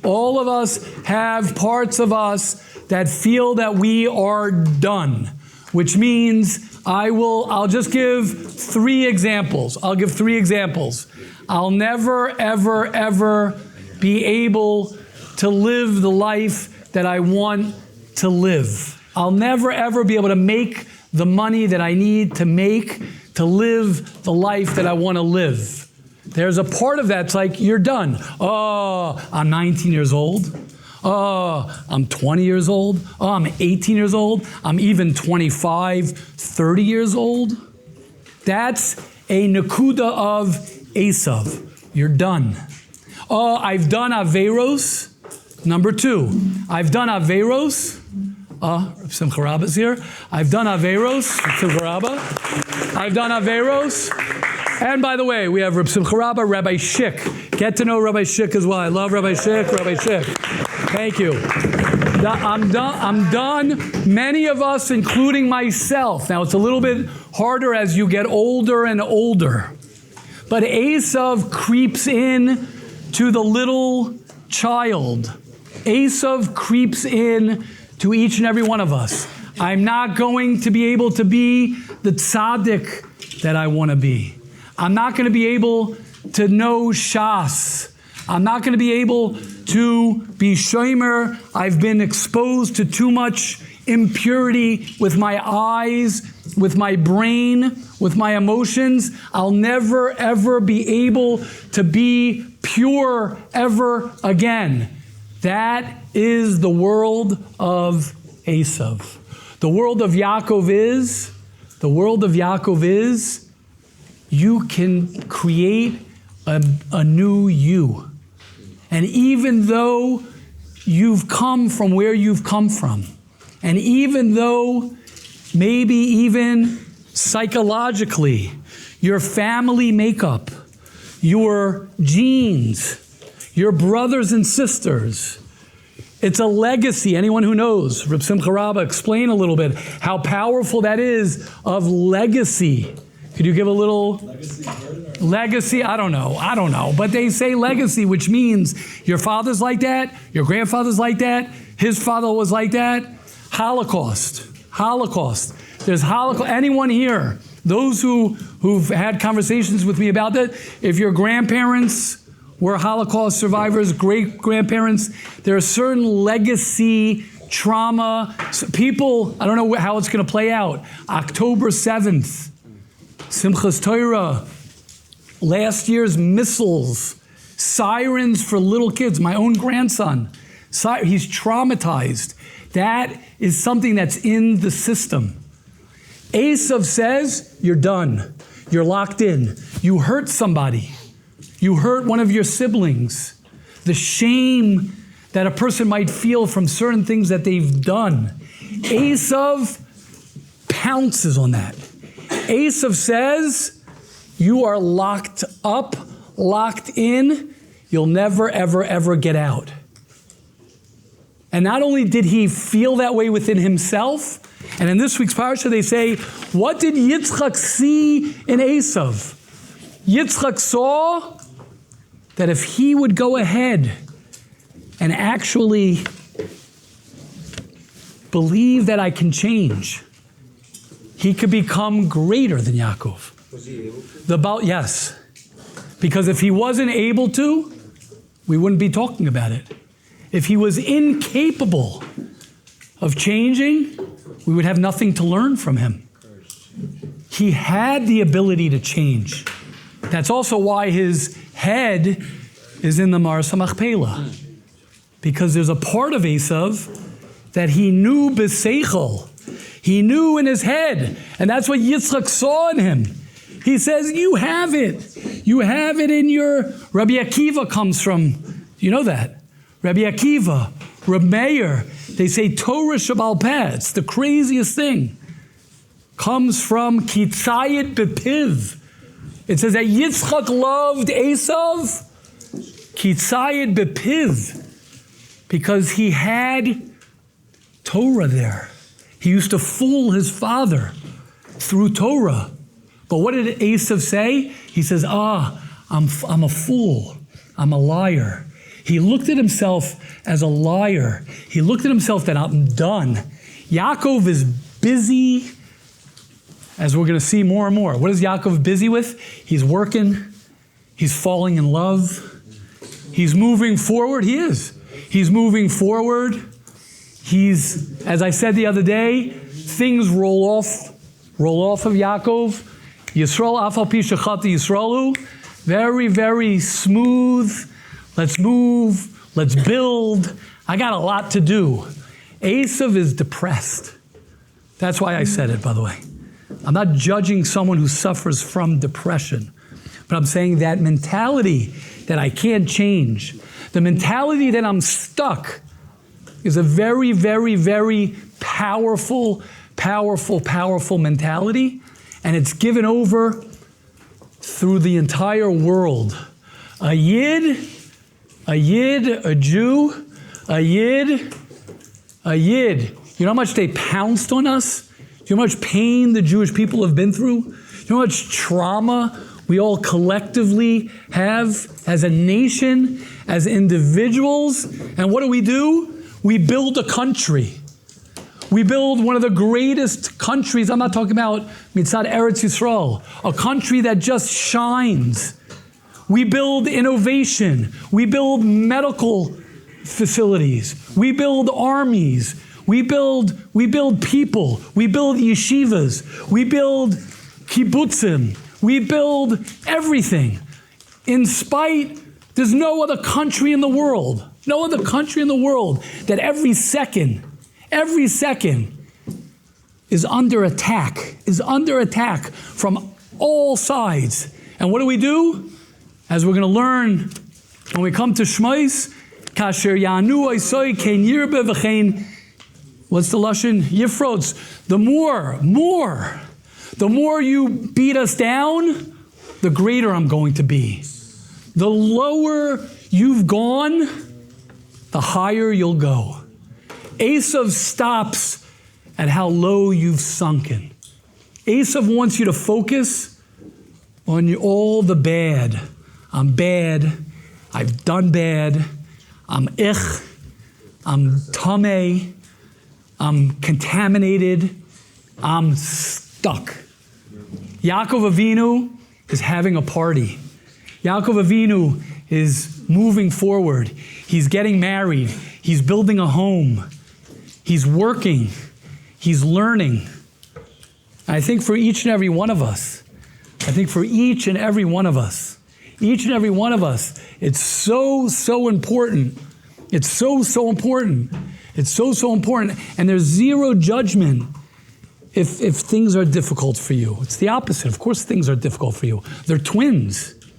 All of us have parts of us that feel that we are done, which means I'll just give 3 examples. I'll give 3 examples. I'll never, ever, ever be able to live the life that I want to live. I'll never, ever be able to make the money that I need to make to live the life that I want to live. There's a part of that's like, you're done. Oh, I'm 19 years old. Oh, I'm 20 years old. Oh, I'm 18 years old. I'm even 25, 30 years old. That's a nakuda of Esav. You're done. Oh, I've done Averos. Number 2, I've done Averos. Simcha Rabba's here. I've done Averos. Simcha Rabba. I've done Averos. And by the way, we have Reb Simcha Rabba, Rabbi Schick. Get to know Rabbi Schick as well. I love Rabbi Schick. Rabbi Schick. Thank you. I'm done. Many of us, including myself. Now, it's a little bit harder as you get older and older. But Esav creeps in to the little child. Esav creeps in to each and every one of us. I'm not going to be able to be the tzaddik that I want to be. I'm not going to be able to know Shas. I'm not going to be able to be shomer. I've been exposed to too much impurity with my eyes, with my brain, with my emotions. I'll never, ever be able to be pure ever again. That is the world of Esav. The world of Yaakov is, you can create a new you. And even though you've come from where you've come from, and even though maybe even psychologically, your family makeup, your genes, your brothers and sisters, it's a legacy. Anyone who knows, Reb Simcha Rabba, explain a little bit how powerful that is of legacy. Could you give a little legacy? I don't know. But they say legacy, which means your father's like that, your grandfather's like that, his father was like that. Holocaust. There's Holocaust. Anyone here, those who've had conversations with me about that, if your grandparents were Holocaust survivors, great-grandparents, there are certain legacy trauma. People, I don't know how it's going to play out. October 7th, Simchas Torah, last year's missiles, sirens for little kids. My own grandson, he's traumatized. That is something that's in the system. Esav says, you're done. You're locked in. You hurt somebody. You hurt one of your siblings. The shame that a person might feel from certain things that they've done. Esav pounces on that. Esav says, you are locked up, locked in. You'll never, ever, ever get out. And not only did he feel that way within himself, and in this week's parasha they say, what did Yitzchak see in Esav? Yitzchak saw that if he would go ahead and actually believe that I can change, he could become greater than Yaakov. Was he able to? Yes. Because if he wasn't able to, we wouldn't be talking about it. If he was incapable of changing, we would have nothing to learn from him. He had the ability to change. That's also why his head is in the Maras HaMachpelah. Because there's a part of Esav that he knew b'seichel. He knew in his head. And that's what Yitzchak saw in him. He says, you have it. You have it in your... Rabbi Akiva comes from, you know that? Rabbi Akiva, Reb Meir, they say Torah Shabbal Peh. It's the craziest thing. Comes from Kitzayit Bepiv. It says that Yitzchak loved Esav, Kitzayit Bepiv, because he had Torah there. He used to fool his father through Torah. But what did Esav say? He says, I'm a fool. I'm a liar. He looked at himself as a liar. He looked at himself that I'm done. Yaakov is busy, as we're going to see more and more. What is Yaakov busy with? He's working. He's falling in love. He's moving forward. He is. He's moving forward. He's, as I said the other day, things roll off of Yaakov. Yisrael afal pi shechata Yisraelu. Very, very smooth. Let's move. Let's build. I got a lot to do. Esav is depressed. That's why I said it, by the way. I'm not judging someone who suffers from depression, but I'm saying that mentality that I can't change, the mentality that I'm stuck, is a very, very, very powerful mentality, and it's given over through the entire world. A Yid, a Jew, a Yid. You know how much they pounced on us? You know how much pain the Jewish people have been through? You know how much trauma we all collectively have as a nation, as individuals? And what do? We build a country. We build one of the greatest countries. I'm not talking about Mitzad Eretz Yisrael, a country that just shines. We build innovation. We build medical facilities. We build armies. We build people. We build yeshivas. We build kibbutzim. We build everything. In spite, there's no other country in the world that every second is under attack from all sides. And what do? As we're going to learn when we come to Shmos, kasher yanu oisoi kein yirbe v'chein, what's the lashon? Yifrots. The more you beat us down, the greater I'm going to be. The lower you've gone, the higher you'll go. Esav stops at how low you've sunken. Esav wants you to focus on all the bad. I'm bad. I've done bad. I'm I'm tameh. I'm contaminated. I'm stuck. Yaakov Avinu is having a party. Yaakov Avinu is moving forward. He's getting married. He's building a home. He's working. He's learning. And I think for each and every one of us, it's so important. It's so important. It's so important. And there's zero judgment if things are difficult for you. It's the opposite. Of course things are difficult for you. They're twins.